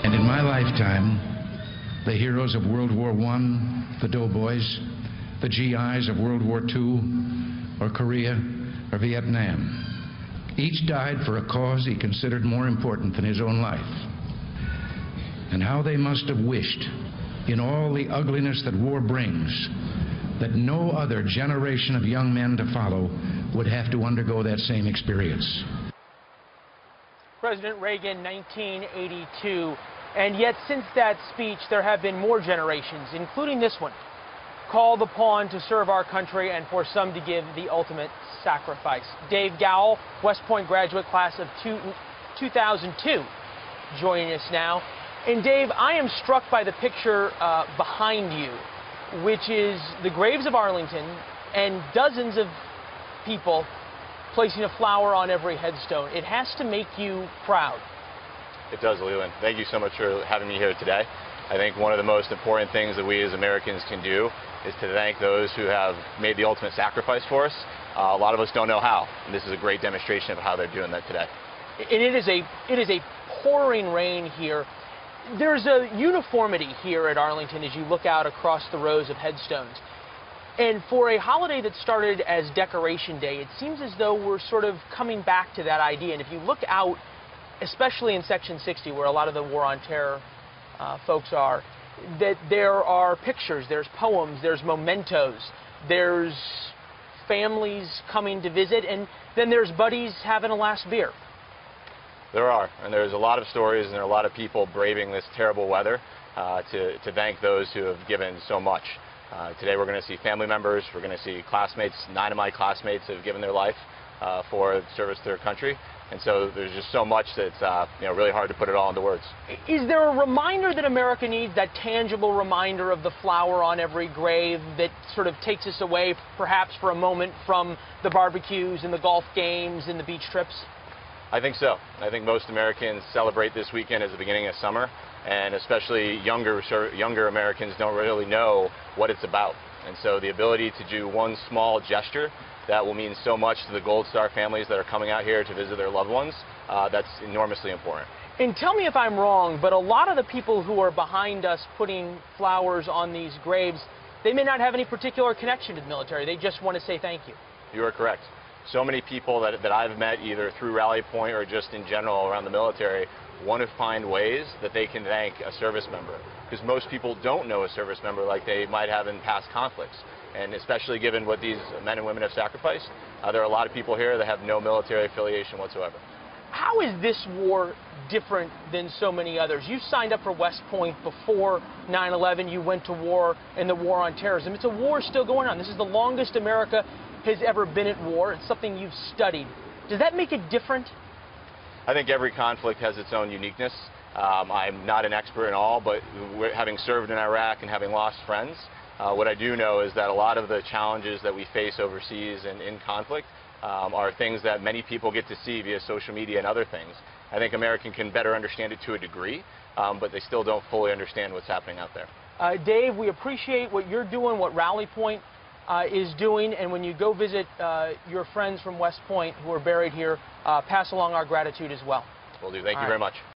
And in my lifetime, the heroes of World War I, the doughboys, the GIs of World War II, or Korea, or Vietnam, each died for a cause he considered more important than his own life. And how they must have wished, in all the ugliness that war brings, that no other generation of young men to follow would have to undergo that same experience. President Reagan, 1982. And yet, since that speech, there have been more generations, including this one, called upon to serve our country and for some to give the ultimate sacrifice. Dave Gowell, West Point graduate class of 2002, joining us now. And Dave, I am struck by the picture behind you, which is the graves of Arlington and dozens of people placing a flower on every headstone. It has to make you proud. It does, Leland. Thank you so much for having me here today. I think one of the most important things that we as Americans can do is to thank those who have made the ultimate sacrifice for us. A lot of us don't know how, and this is a great demonstration of how they're doing that today. And it is a pouring rain here. There's a uniformity here at Arlington as you look out across the rows of headstones. And for a holiday that started as Decoration Day, it seems as though we're sort of coming back to that idea. And if you look out, especially in Section 60, where a lot of the War on Terror folks are, that there are pictures, there's poems, there's mementos, there's families coming to visit, and then there's buddies having a last beer. There are, and there's a lot of stories, and there are a lot of people braving this terrible weather to thank those who have given so much. Today we're going to see family members, we're going to see classmates. 9 of my classmates have given their life for service to their country. And so there's just so much that's really hard to put it all into words. Is there a reminder that America needs, that tangible reminder of the flower on every grave that sort of takes us away, perhaps for a moment, from the barbecues and the golf games and the beach trips? I think so. I think most Americans celebrate this weekend as the beginning of summer, and especially younger Americans don't really know what it's about. And so the ability to do one small gesture that will mean so much to the Gold Star families that are coming out here to visit their loved ones, that's enormously important. And tell me if I'm wrong, but a lot of the people who are behind us putting flowers on these graves, they may not have any particular connection to the military. They just want to say thank you. You are correct. So many people that I've met either through Rally Point or just in general around the military want to find ways that they can thank a service member, because most people don't know a service member like they might have in past conflicts. And especially given what these men and women have sacrificed, there are a lot of people here that have no military affiliation whatsoever. How is this war different than so many others? You signed up for West Point before 9/11. You went to war in the war on terrorism. It's a war still going on. This is the longest America has ever been at war. It's something you've studied. Does that make it different? I think every conflict has its own uniqueness. I'm not an expert in all, but having served in Iraq and having lost friends, what I do know is that a lot of the challenges that we face overseas and in conflict are things that many people get to see via social media and other things. I think Americans can better understand it to a degree, but they still don't fully understand what's happening out there. Dave, we appreciate what you're doing, what Rally Point is doing, and when you go visit your friends from West Point who are buried here, pass along our gratitude as well. Will do. Thank you very much.